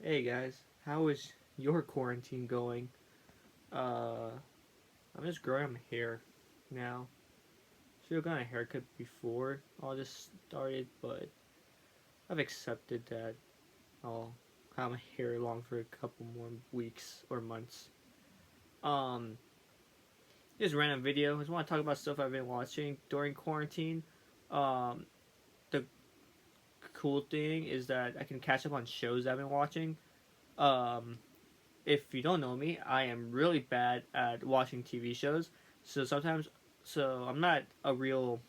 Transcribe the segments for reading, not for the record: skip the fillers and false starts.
Hey guys, how is your quarantine going? Uh, I'm just growing my hair now. Should have gotten a haircut before all this started, but I've accepted that I'll have my hair long for a couple more weeks or months. Um, just random video. I just want to talk about stuff I've been watching during quarantine. Um, the cool thing is that I can catch up on shows I've been watching. Um, if you don't know me, I am really bad at watching TV shows. So sometimes, so I'm not a real.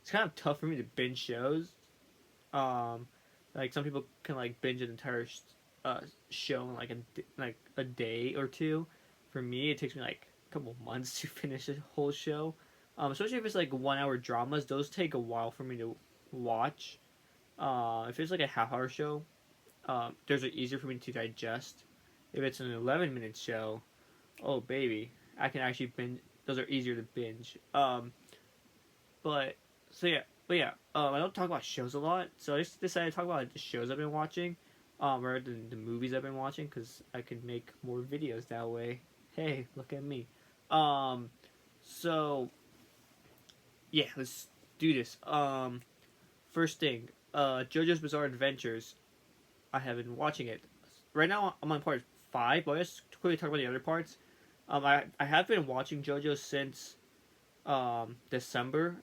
It's kind of tough for me to binge shows. Um, like some people can like binge an entire uh, show in like a day or two. For me, it takes me like a couple months to finish a whole show. Especially if it's like 1 hour dramas, those take a while for me to watch. If it's like a half-hour show, those are easier for me to digest. If it's an 11-minute show, oh baby, I can actually binge. Those are easier to binge. But so yeah, but yeah, I don't talk about shows a lot, so I just decided to talk about like, the shows I've been watching, rather than the movies I've been watching, because I could make more videos that way. Hey, look at me. Um, so yeah, let's do this. First thing, JoJo's Bizarre Adventures. I have been watching it. Right now, I'm on part five, but I'll just quickly talk about the other parts. I have been watching JoJo since December.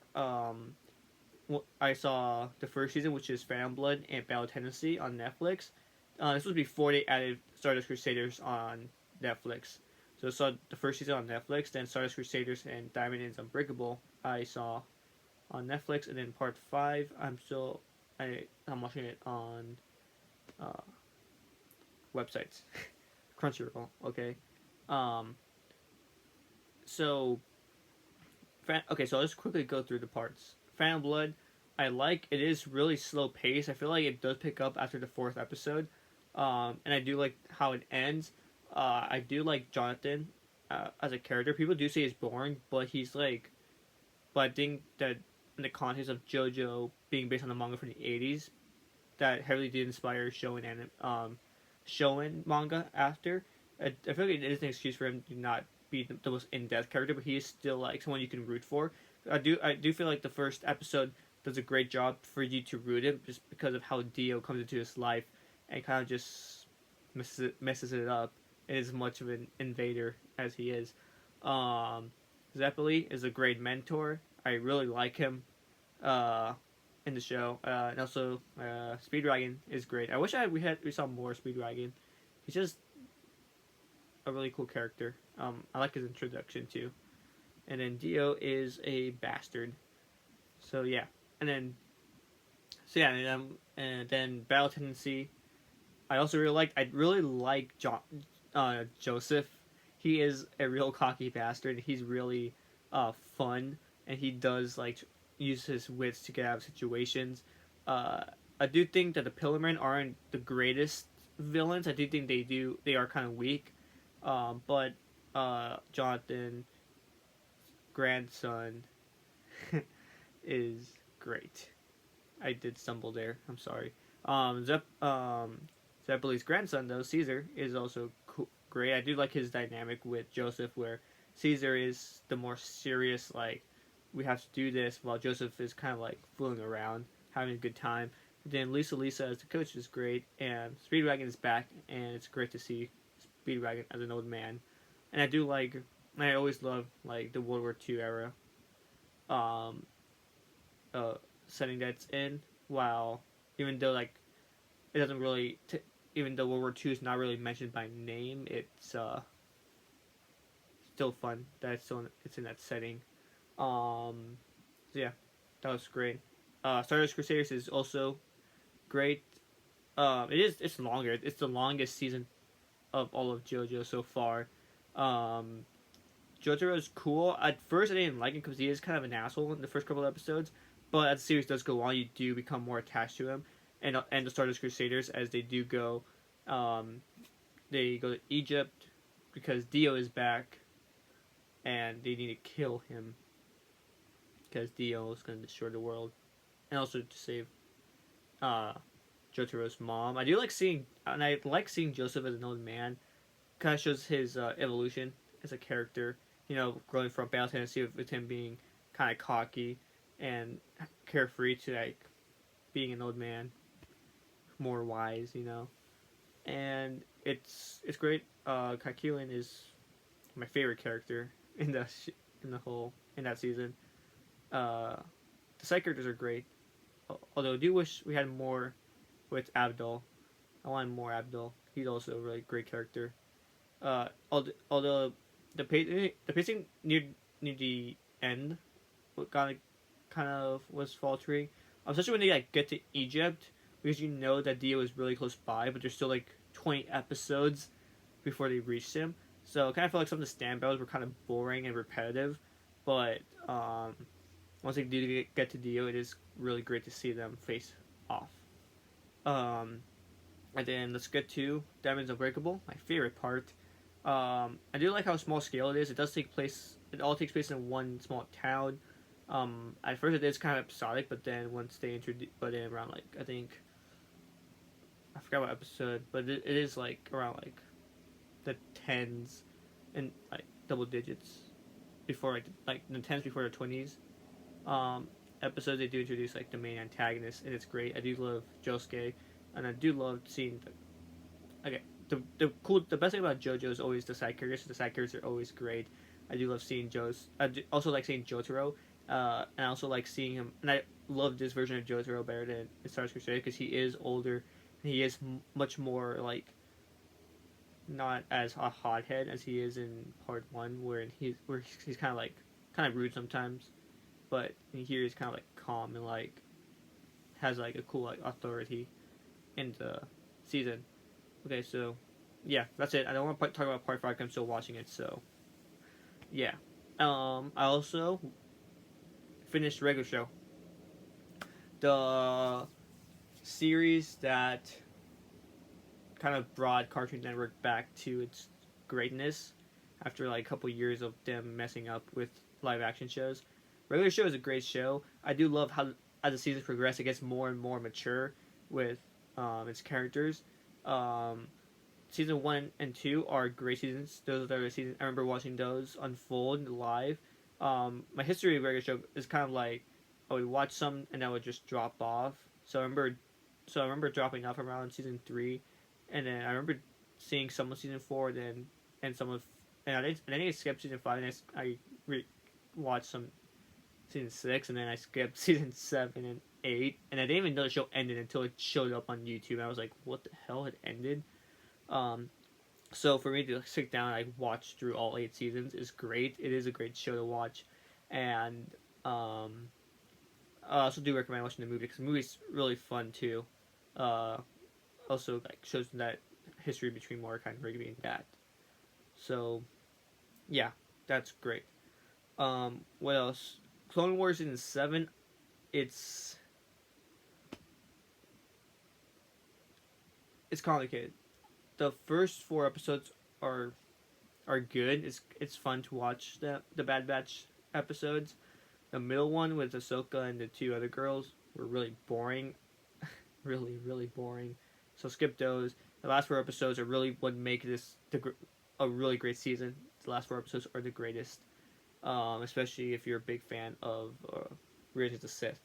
I saw the first season, which is Phantom Blood and Battle Tennessee on Netflix. This was before they added Stardust Crusaders on Netflix. So I saw the first season on Netflix, then Stardust Crusaders and Diamond is Unbreakable I saw on Netflix, and then part five I'm watching it on uh, websites, Crunchyroll. Okay, um, so okay, so I'll just quickly go through the parts. Phantom Blood, I like. It is really slow paced. I feel like it does pick up after the fourth episode, and I do like how it ends. I do like Jonathan as a character. People do say he's boring, but he's like. But I think that in the context of JoJo being based on the manga from the '80s, that heavily did inspire Shonen manga after. I feel like it is an excuse for him to not be the most in depth character, but he is still like someone you can root for. I do feel like the first episode does a great job for you to root him just because of how Dio comes into his life and kind of just messes it up. And is much of an invader as he is. Um, Zeppeli is a great mentor. I really like him. Uh, in the show. And also, Speedwagon is great. I wish we saw more Speedwagon. He's just a really cool character. I like his introduction too. And then Dio is a bastard. So yeah, and then and then Battle Tendency. I also really liked. I really like Joseph. He is a real cocky bastard. He's really fun, and he does like use his wits to get out of situations. Uh, I do think that the Pillarmen aren't the greatest villains. I do think they are kind of weak, but Jonathan grandson is great. I did stumble there. I'm sorry. Zeppeli's grandson, though, Caesar, is also great. I do like his dynamic with Joseph, where Caesar is the more serious, like, we have to do this, while Joseph is kind of like fooling around, having a good time. Then Lisa as the coach is great, and Speedwagon is back, and it's great to see Speedwagon as an old man. And I always love, like, the World War II era um, uh, setting that's in, while even though, like, it doesn't really even though World War II is not really mentioned by name, it's still fun that it's in that setting. So yeah, that was great. Stardust Crusaders is also great. It's longer. It's the longest season of all of JoJo so far. Um, JoJo is cool. At first, I didn't like him because he is kind of an asshole in the first couple of episodes. But as the series does go on, you do become more attached to him, and the Stardust Crusaders as they do go. Um, they go to Egypt because Dio is back, and they need to kill him because Dio is going to destroy the world, and also to save Jotaro's mom. I do like seeing, and I like seeing Joseph as an old man. Kind of shows his evolution as a character. You know, growing from Battle Tennessee with him being kind of cocky and carefree to like being an old man, more wise. You know, and it's great. Kakyoin is my favorite character in the whole in that season. Uh, the side characters are great. Although I do wish we had more with Abdul. I wanted more Abdul. He's also a really great character. Although the pacing near the end, kind of was faltering, especially when they like get to Egypt, because you know that Dio is really close by, but there's still like 20 episodes before they reached him. So I kind of felt like some of the stand battles were kind of boring and repetitive, but once they do get to Dio, it is really great to see them face off. Um, and then let's get to Diamonds Unbreakable, my favorite part. I do like how small scale it is. It does take place. It all takes place in one small town. At first it is kind of episodic, but then once they introduce, but then around like I think I forgot what episode, but it is like around like the tens and like double digits before like the tens before the 20s. Um, Episodes they do introduce like the main antagonist, and it's great. I do love Josuke, and I do love seeing okay. The best thing about JoJo is always the side characters. The side characters are always great. I do love seeing Joe's. Also like seeing Jotaro, and I also like seeing him. And I love this version of Jotaro better than in Star Wars Crusade because he is older and he is much more like not as a hothead as he is in part one, where he's kind of like kind of rude sometimes, but in here he's kind of like calm and like has like a cool like authority in the season. Okay, so yeah, that's it. I don't want to talk about part 5 because I'm still watching it. So yeah, I also finished Regular Show, the series that kind of brought Cartoon Network back to its greatness after like a couple years of them messing up with live action shows. Regular Show is a great show. I do love how as the seasons progress, it gets more and more mature with its characters. Um, Season 1 and 2 are great seasons. Those are the seasons I remember watching those unfold live. My history of Regular Show is kind of like I would watch some and I would just drop off. So I remember dropping off around season 3, and then I remember seeing some of season 4, then and some of and I think I skipped season 5, and watched some season 6, and then I skipped season 7 and 8, and I didn't even know the show ended until it showed up on YouTube. And I was like, what the hell had ended? Um, so for me to sit down and like watch through all 8 seasons is great. It is a great show to watch, and I also do recommend watching the movie because the movie's really fun too. Uh, Also like shows that history between Mordecai and Rigby and that. So yeah, that's great. What else? Clone Wars season 7. It's complicated. The first 4 episodes are good. It's fun to watch the Bad Batch episodes. The middle one with Ahsoka and the 2 other girls were really boring, really boring. So skip those. The last 4 episodes are really what make this a really great season. The last 4 episodes are the greatest, especially if you're a big fan of Revenge of the Sith.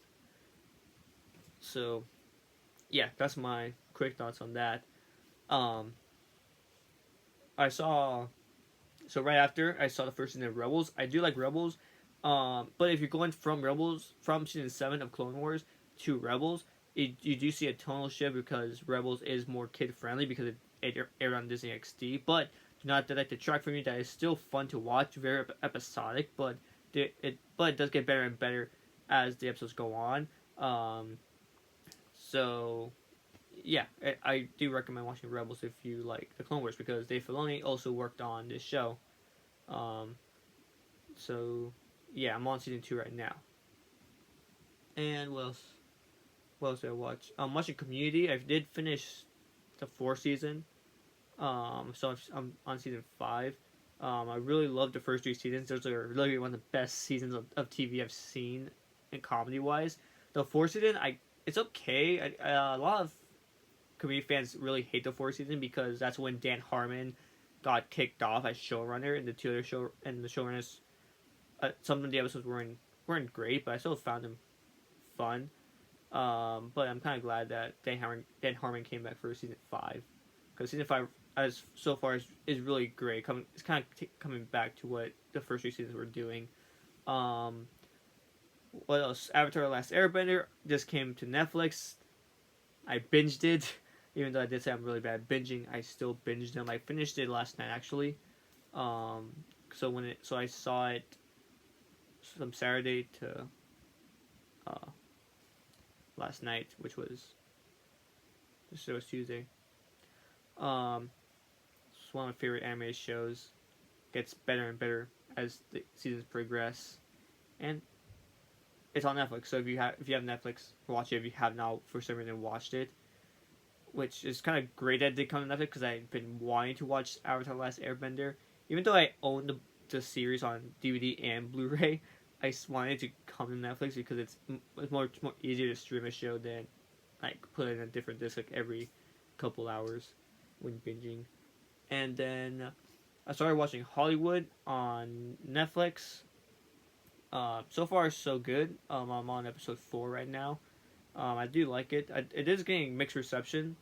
So yeah, that's my quick thoughts on that. I saw right after I saw the first season of Rebels. I do like Rebels, but if you're going from Rebels from season 7 of Clone Wars to Rebels, you do see a tonal shift because Rebels is more kid friendly because it aired on Disney XD. But do not let that detract from you. That is still fun to watch, very episodic, but it does get better and better as the episodes go on. So yeah, I do recommend watching Rebels if you like the Clone Wars because Dave Filoni also worked on this show. So yeah, I'm on season 2 right now. And what else? What else did I watch? I'm watching Community. I did finish the 4th season. So I'm on season 5. I really loved the first 3 seasons. Those are really one of the best seasons of TV I've seen, in comedy wise. The 4th season, it's okay. A lot of community fans really hate the fourth season because that's when Dan Harmon got kicked off as showrunner, and the two other showrunners. Some of the episodes weren't great, but I still found them fun. But I'm kind of glad that Dan Harmon came back for season 5, because season 5 as so far is really great. It's kind of coming back to what the first 3 seasons were doing. What else? Avatar: The Last Airbender just came to Netflix. I binged it, even though I did say I'm really bad at binging. I still binged them. I finished it last night actually. So I saw it from Saturday to last night, which was Tuesday. It's one of my favorite anime shows. Gets better and better as the seasons progress, and it's on Netflix. So if you have Netflix, watch it. If you have not for some reason watched it, which is kind of great that it did come to Netflix, because I've been wanting to watch Avatar: The Last Airbender, even though I own the series on DVD and Blu-ray. I wanted to come to Netflix because it's more easier to stream a show than like put in a different disc like every couple hours when binging. And then I started watching Hollywood on Netflix. So far so good. I'm on episode 4 right now. I do like it. It is getting mixed reception,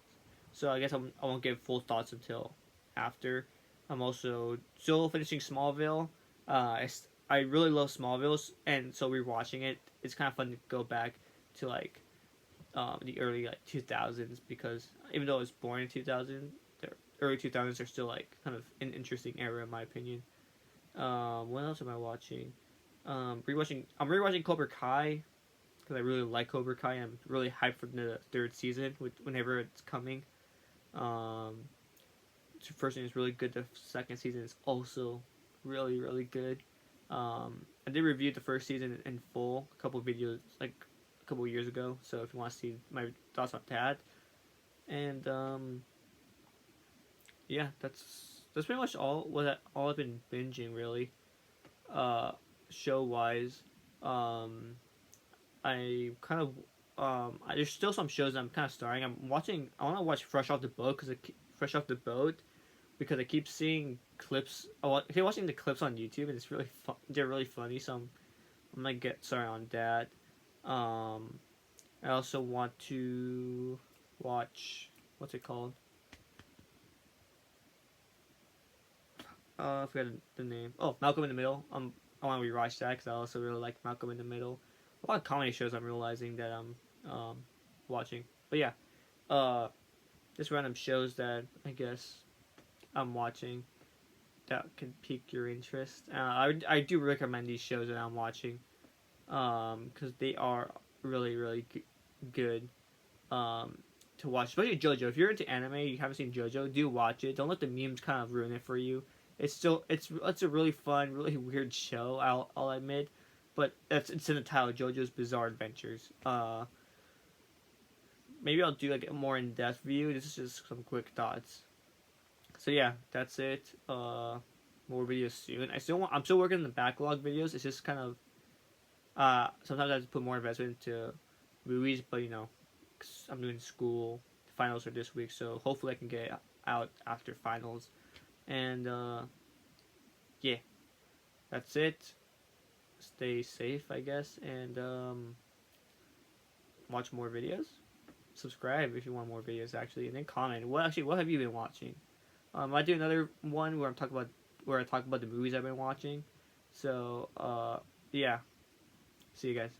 so I guess I won't give full thoughts until after. I'm also still finishing Smallville. I really love Smallville, and so rewatching it, it's kind of fun to go back to like the early 2000s, because even though it was born in 2000, the early 2000s are still like kind of an interesting era in my opinion. What else am I watching? I'm rewatching Cobra Kai, because I really like Cobra Kai. I'm really hyped for the 3rd season whenever it's coming. The first season is really good. The 2nd season is also really, really good. I did review the 1st season in full, a couple videos like a couple years ago. So if you want to see my thoughts on that, and yeah, that's pretty much all I've been binging really. Show wise, I kind of there's still some shows I'm kind of starting. I want to watch Fresh Off the Boat, because I keep seeing clips. I keep watching the clips on YouTube, and it's really they're really funny. So I'm gonna get started on that. I also want to watch, what's it called? I forgot the name. Oh, Malcolm in the Middle. I want to rewatch that because I also really like Malcolm in the Middle. A lot of comedy shows I'm realizing that I'm watching. But yeah, just random shows that I guess I'm watching that can pique your interest. I do recommend these shows that I'm watching, because they are really, really good to watch. Especially JoJo. If you're into anime, you haven't seen JoJo, do watch it. Don't let the memes kind of ruin it for you. It's a really fun, really weird show. I'll admit, but it's in the title, JoJo's Bizarre Adventures. Maybe I'll do like a more in depth view. This is just some quick thoughts. So yeah, that's it. More videos soon. I'm still working on the backlog videos. It's just kind of sometimes I have to put more investment into movies, but you know, 'cause I'm doing school. Finals are this week, so hopefully I can get it out after finals. And yeah, that's it. Stay safe, I guess, and watch more videos. Subscribe if you want more videos, actually, and then comment. What have you been watching? I do another one where I talk about the movies I've been watching. So yeah, see you guys.